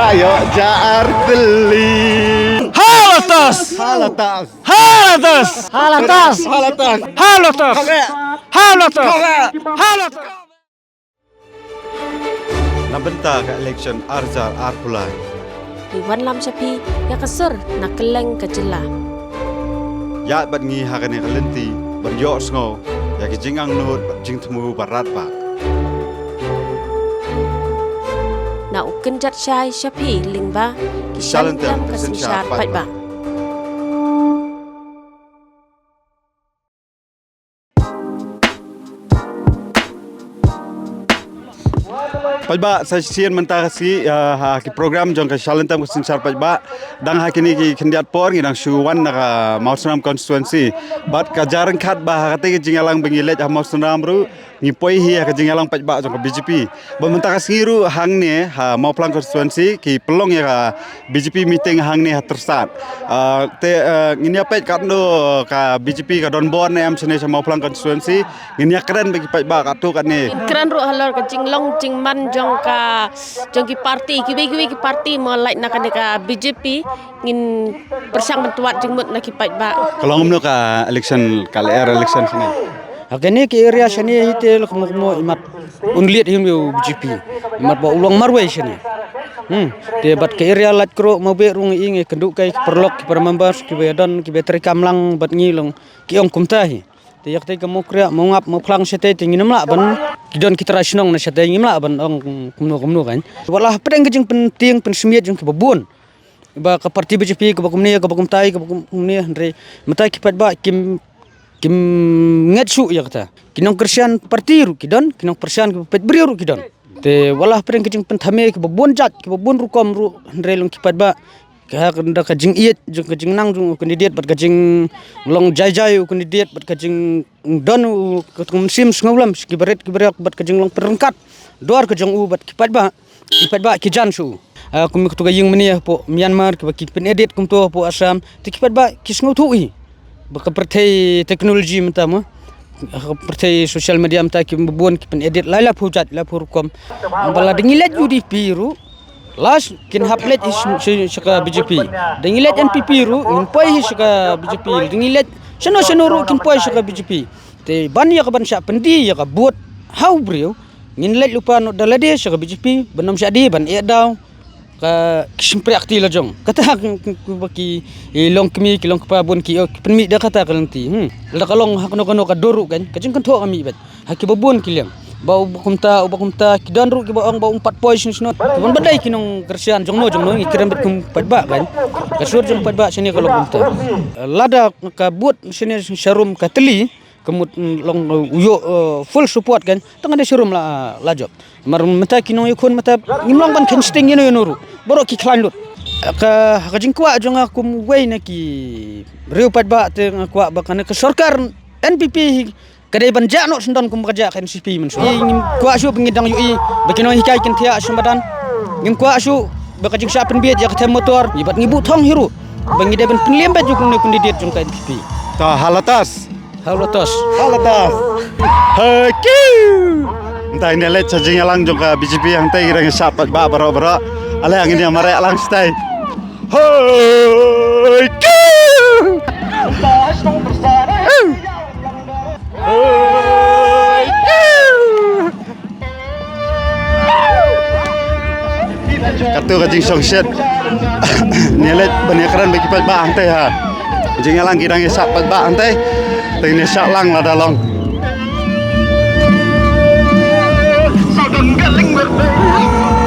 Rayo Jaar Beli. Halatas. Halatas. Halatas. Halatas. Halatas. Halatas. Halatas. Halatas. Nabenta ka election Arzar Arpulai. Iwan lam sapi ya kasur nak keleng ke jela. Ya bat ngi hakane kalenti ban yo sngo ya ki jingang nut jing temu barat ba. Na uken jat syai sapi lingba ki shalentam kasensyar pai ba. Pajba sa sian mentah si ki program jong ka shalentam ka sinsar pajba dang hakini ki kendiat por ngidang shuwan na Mausram constituency bat ka jarang khat ba hakate ki jingalang bengilet ha Mausram ru ngipoi hi ka jingalang pajba jong ka BJP ba mentah si ru hang ne ha Mauplang constituency ki pelong ya ka BJP meeting hang ne ha tersat te nginya paj kat no ka BJP ka Don Bon am sene sa Mauplang constituency nginya keren bagi pajba ka tu kat ne Keren ru halor ke jinglong jingman jong ki parti ki parti mo like nak ka BJP ngin persang bentuat jingmut nak ki pai ba. kalau ngomno ka election kali election sini Agani ke area sini hitel kemo imat unliat him BJP. Imat ba ulang marway sini. Te bat ke area lat kro mau be rung inge kenduk kai perlok ki permembers ki bedan ki betri kamlang bat ngilong ki ong kumtahi. Te yak te kemo kria mau ngap mau klang sete tingin mla ban kidon kita rasionong na sete ngimla ban ong kumno kan. Walah pedeng jeng penting pensemiat jeng kebabun. Ba ka parti BJP ka bakumni ka bakumtai ka bakumni andre matai ki patba kim ngetsu ya kata kinong kersian parti ru kidon kinong persian ki pet beri ru kidon te walah pedeng jeng penthame ki babun jat ki babun ru kom ru andre long ki patba ka kenda ka jing iet jeng ka jing nang jung kandidat bat ka jing long jai kandidat bat ka jing don ka tum sim ngaulam ki beret bat ka jing long perengkat duar ka jong u bat ki patba ki jansu kum tu ka ying meni po Myanmar ki penedit kum tu po Assam ti ki patba ki sngu thui baka pertai teknologi mentama pertai social media menta ki babun ki penedit laila pujat la purkom bala dengilet UDP ru las kin haplet shaka BJP dengilet NPP ru in poi shaka BJP dengilet seno ru kin poi shaka BJP te ban ya ka ban sya pendi ya ka buat hau brio ngin let lupa no dalade shaka BJP benom syadi ban e daw ka simpre akti lajong kata baki long kemi ki long kapabun ki penmi da kata kalanti la kalong hakno ka doru kan kajing kan tho kami bet haki babun ki lem bau bakumta ki dan ru ki baong bau 4 points not bon badai kinong kersian jongno ngi kiram bet kum padba kan kasur jong padba sini kalau kumta lada ka but sini sharum ka teli kemut long uyo full support kan tengah de sharum la lajok mar mata kinong yakun mata ngimlong kan kensting yeno ru borok ki klanlut ka jingkwa jong aku wei na ki riu padba te kwa bakane ke sarkar NPP kadai banja no sendon kum kerja kan CP men so ngim kwa su pengidang UI bakino hikai kin thia sumbadan ngim kwa su bakajing sapen biet ya ketemu motor ibat ngibu thong hiru bangide ben penliembat jukung ne kundidet jong ka NPP ta halatas haki entah ini let cacing lang jong ka BJP yang tai kira sapat ba baro ale ang ini amare lang stay haki katu kacing songset nelet banyak bagi pat ba antai ha kacing lang kirang sapat ba antai ini sak lang la dalong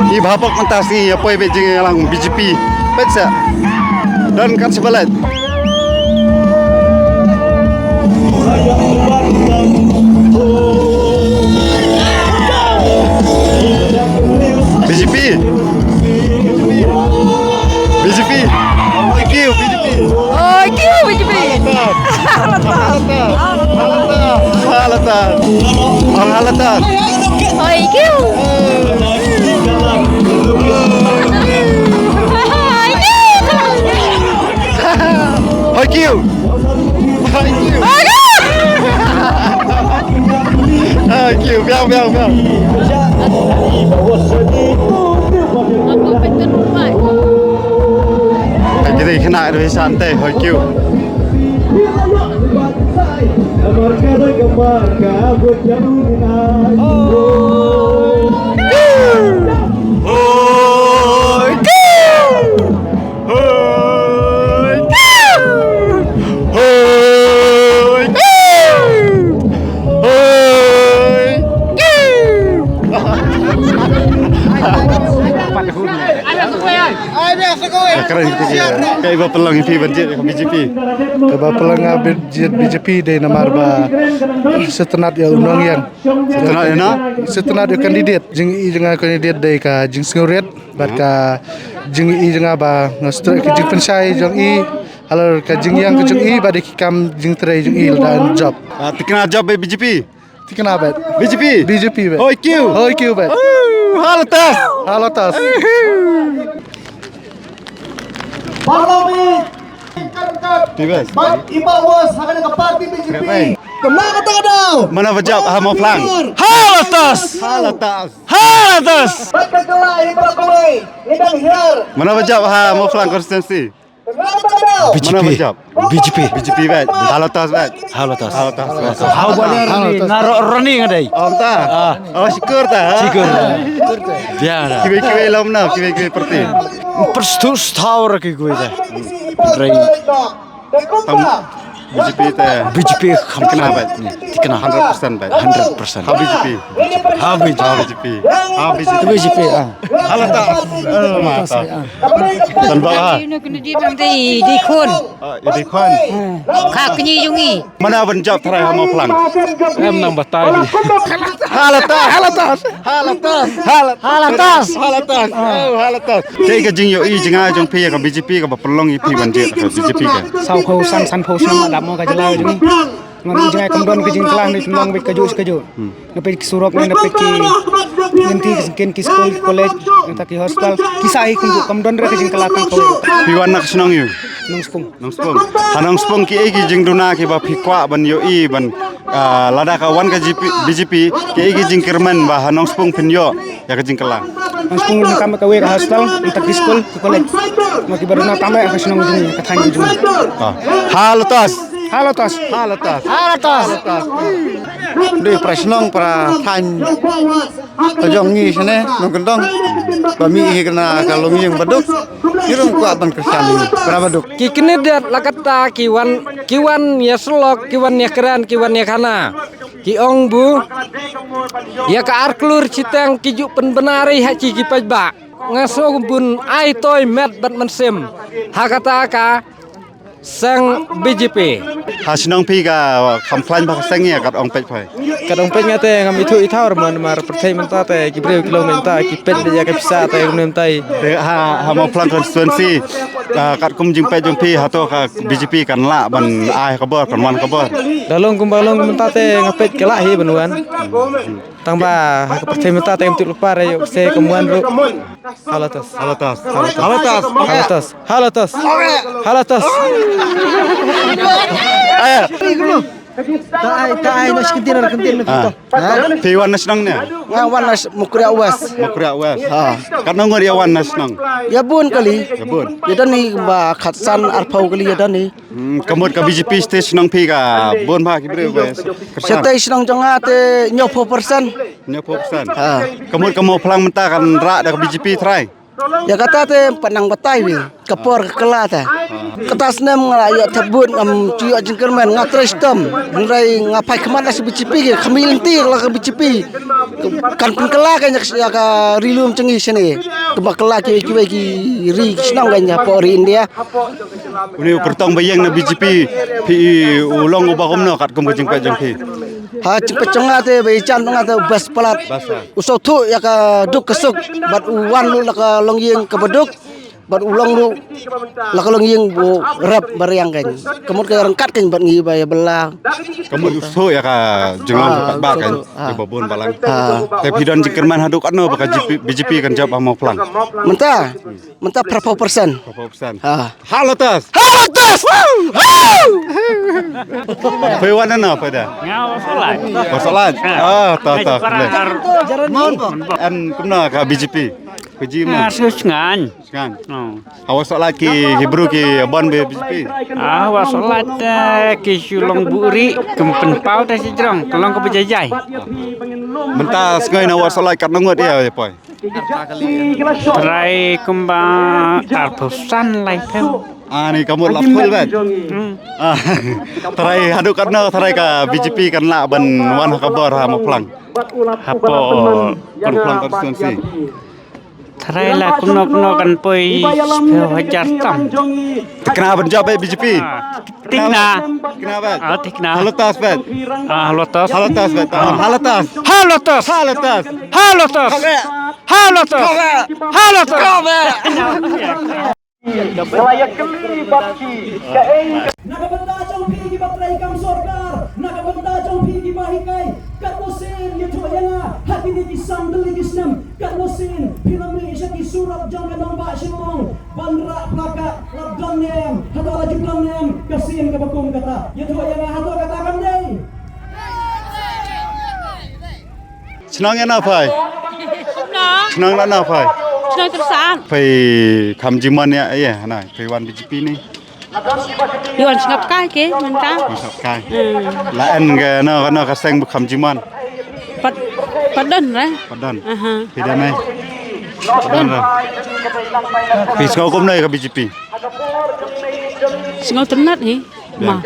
i bapok mentasi apa bejing lang BJP betsa dan kan sebelat BJP Halatas Biar. Aku betul Kita kena dari santai, hoikiu. Keren gitu ya. Kayak iba pelang ini banjir BJP. Kaba pelanga BJP de namar ba setenat ya undang yang Setelah ini, setenat ya kandidat jing I dengan kandidat de ka jing singret bat ka jing I dengan ba ngastre ke jing pensai jing I halar ka jing yang ke jing I ba de kam jing tray jing I dan job terkena job BJP. tikna bat BJP. BJP bat Hoikiu. hoikiu bat Halatas. halatas Bebas. Ibawas akan ke parti BJP. Kemana kata daw? Mana berjawab mau pelang. Halatas. Halatas. Halatas. Baca kelai ibakulai. Lidang hiar. Mana berjawab mau pelang konsistensi. Kemana kata daw? Mana berjawab? BJP. BJP bet. Halatas bet. Halatas. Halatas. How balik naro running adai. Oh ta. Oh syukur ta. Syukur. Ya. Kiwe-kiwe lam na, kiwe-kiwe perti. Perstus tower ke gue dah. Rai. BJP teh. BJP Kena bet. Kena 100% bet. 100%. Ha BJP. Ha BJP. Ha BJP. BJP ah. Halatas. Mata. Tan ba. Di khôn Ini kan. khạc nhi dung y Mana berjawab terakhir mau pelang. Em nang batai. Halatas. Halatas. Halatas. Halatas. Halatas. Oh, halatas. Kayak kajing yo I jenga jong pi ka BJP ka pelong I pi banjir ka BJP ka. Sau khâu san phô nam đam mo ka jala jini. Ngan jangai kamdon ke jing kelang ni tulang be kaju sekaju. Nape surok ni nape ki nanti ken ki school college nata ki hospital kisah ikun kamdon ra ke jing kelakang kau. Piwan nak senang you. Nung spung. Nong spong. Hanong spong ki egi jing duna ki ba pikwa ban yo I ban lada ka wan ka BJP ki egi jing kirman ba hanong spong pinyo ya ka jing kelang. Nung spung ni kami ka we ka hospital nata ki school ki college. Maki baru na tamai ka senang jini ka thangi jini. Halatas. Halatas. Halatas. Halatas. Di presnong para than jong ni sene nong kendong bami kena kalau yang baduk irung ku aban kersan para baduk Ki kene dat lakata kiwan ya selok kiwan ya keran kiwan ya kana ki ong bu ya ka arklur citang kiju penbenari haji ki pajba ngaso bun ai toy met bat mensem hakata ka sang BJP Hasinong pi ka kamplain ba ka sengi ka ong pej pai. kadang pengen te ngam itu ithar man mar pertai menta te ki breu kilo menta ki pet ya ka pisa te ngem tai Ha mau pelang konstituensi kat kum jing pej jong pi hato ka BJP kan la ban ai ka bor kan wan ka bor. dalong kumbalong menta te ngapet kelak hi benuan tangba ka pertai menta te untuk lupa re yo se kemuan ru halatas Halatas. Halatas. halatas halatas halatas Tai nas kentir Piwan na senang ne. Ngawan nas mukria uas. Makura was. Kan ngor ya wan na senang. Ya bun kali. Ya bun. Ya dan ni ba khatsan arpau kali ya dan ni. Kamut ka BJP stage senang pi ka bon ba ki bre wes. Kersan. Setai senang janga te 90%. Nya popsan. Kamut ka mau pelang menta kan ra da ka BJP try. Ya kata te panang batai wi. Kapor kela ta. Ketas nem ya tabun am cuyo jengkermen ngatres tem. Ngai ngapai kemana si BJP ke kamiling ti la ka BJP. Kan pun kela kan ya ka rilum cengi sini. Tuma kela ki ri senang kan ya pori India. Uni kertong bayang na BJP pi ulong ubah kumno kat kum jing pej jong pi. Ha cepet cenga te be chan tengah te bas pelat. Usau tu ya ka duk kesuk bat uwan lu la ka longyeng ka beduk. Bat ulang lu la ka longyeng bu rap bariang kan. Kemut ka rengkat kan bat ngi bay belang. Kamu uso ya ka jenglong ba kan di babon balang. Te pidon jingkerman haduk ano ba ka BJP kan jawab mau pelang. Mentah berapa persen? Popsan. Ha. Halatas. Halatas. Piwan na pada. Persoalan. Ah, ta. An kumna ka BJP. Kerja mana? Sengan. Kan. Awak solat ki Hebrew ki abon BJP. Awak solat ke sulong buri kempen pau dah sejrong kelong ke berjajai. Mentah sengai awak solat kat nangut dia poi. Try kembang artusan lai peu. Ni kamu lap full kan? Terai haduk karena terai ka BJP kan lah ban wan kabar ha maplang. Apa Plang konstituensi. try lah kuno kan poi peu hajar tam. Kenapa jawab BJP? Tikna. Kenapa? Tikna. Halatas bet. Halotos. Halatas bet. Halatas. Halotos. Halatas. Halotos. Halotos. Halotos. Nakabanda jong pigi patray kam sorkar, nakabanda jong pigi bahikai, katnosin yuto yana, hati ni kisam delikisnem, katnosin pilami isya kisurat jong kadang baksimong, bandra plaka labdamnem, hadala jublamnem, kasin kabakum kata, yuto yana hato kata kamdei. Senang ya napai? Senang lah napai? Senang terusan. Pai kamjiman ya nah, pai wan BJP ni. Yuan singap kai ke mentang. Masap kai. Lain ke na kaseng bu kamjiman. Padan lah. Padan. Tidak naik. Padan lah. Pisau kom naik ke BJP. Singau ternat ni. Ma.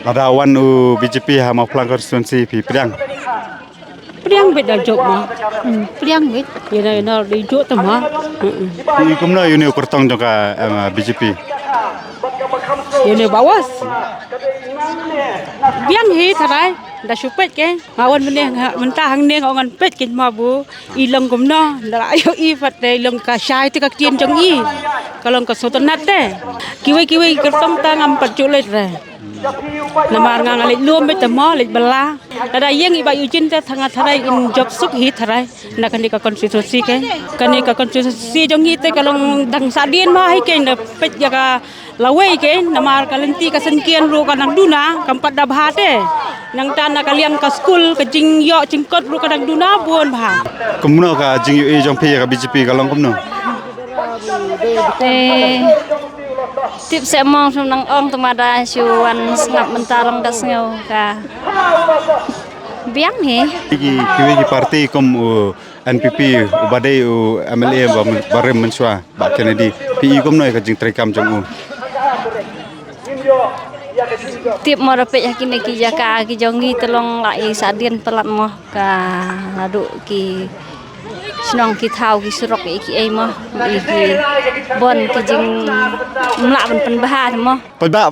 Ada wan BJP ha mau pelang konstituensi pi Priang. Priang bet dah job ma. Priang bet. Ya na di job tu ma. Ni kom na yuni kurtong joka BJP. Ya ni bawas. Biang hi tharai. Dah supet ke. Awan meneh mentah hang neng ongan pet kin ma bu. Ilong kom na. Dah ayo i fat dai long ka syai tu ka tien jong i. Kalau ka sotonat de. Kiwi kertom tangam paculet re. Namar ngang alik luom bet mo lik bela. Ada yang iba ujin te thangat tharai in job suk hi tharai. Na kan ka konstitusi ke. Kan ka konstitusi jong hi te kalong dang sadien ma hi ke na pet ya ka lawai ke namar kalenti ka senkian ru kanang duna kampat dah bahate. Nang tanah kalian ka school ka jing yo jingkot ru kanang duna buon bah. Kumno ka jing yu jong pi ka BJP kalong kumno. Tip saya mong nang ong tumada syuan ngap mentarang kat sengau ka. Biang he. Kiwi parti kom NPP ubadai MLA barem mensua ba Kennedy. PI kom noi ka jing trekam jong u. Tip mo rapet yakin ki jaka ki jongi telong lai sadien pelat mo ka laduk ki senang ki thau ki surok ki ai mo ki bon ki jing mlak pen bahan mo. Pajba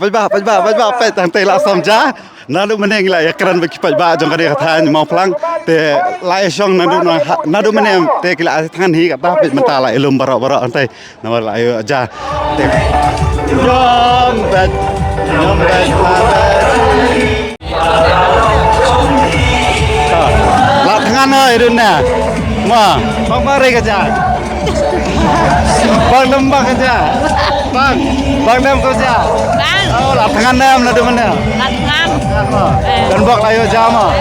pet tang te la samja. Nadu meneng la ya kran beki pajba jong ka kata mau pelang te lai syong nadu menem te kila tangan hi kata pet mentala ilum barok-barok antai nama la ayo aja. Jom bet. Lap tangan oi dunnya. Ma, bang mari kerja. Bang nembak kerja. Bang nem kerja. Oh, lap tangan nem nadu mana? Lap tangan. Dan bak layo jama.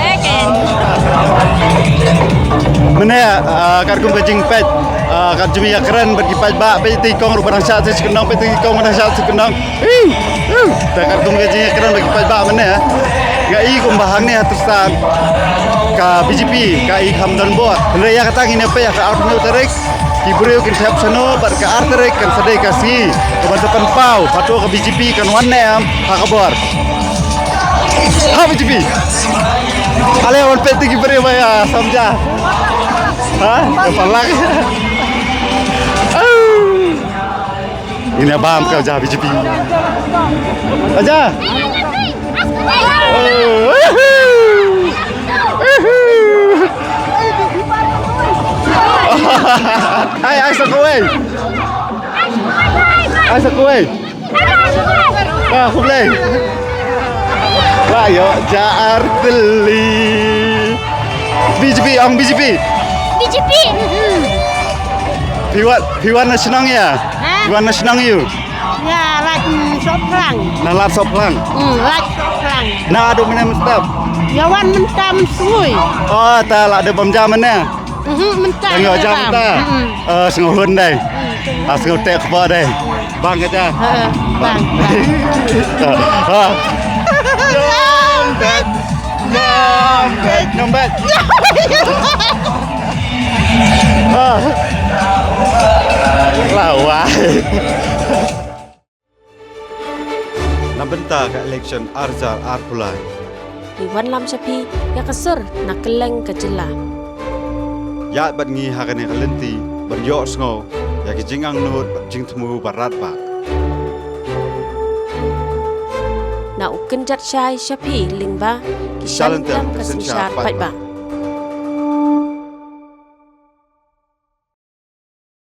Mana kar kum kajing pet kar jumi ya keren bagi pajba pe ti kong ru barang syat se kendang pe ti kong barang syat se kendang. Kar kum kajing ya keren bagi pajba mana? Ga i kum bahang ni terusan ka BJP ka i hamdan bot. Hendak ya kata ngine pe ya ka out new tarik. Kibreu kin sap sano bar ka arterek kan sedai kasi kebantapan pau patu ka BJP kan wan nem ha kabar. Ha BJP. Ale wan pe ti kibreu ya samja. Ha? Kepalak. Ini abang kau jah BJP. Aja. Ai sakoi. Ai sakoi. Aku boleh. Wah, yo jaar teli. BJP, ang BJP. BJP. Piwan na senang ya? Piwan na senang you? Ya, lat soplang. Nalat soplang. Lat soplang. Na adu mana mustap? Yawan mentam sui. Oh, tak ada pemjaman ya? mentah. Tengok jam ta. Sengau hun đây. Sengau tek apa đây. Bang aja. Bang. Nyombet. Lawa. Nabenta ke election Arzal Arpulai. Iwan lam sapi ya kasur nak keleng kejela. Ya bat ngi hakane kalenti ban yo sngo ya ki jingang nut jing temu barat ba. Na ukenjat syai sapi lingba kishan tam kasensyar pat ba.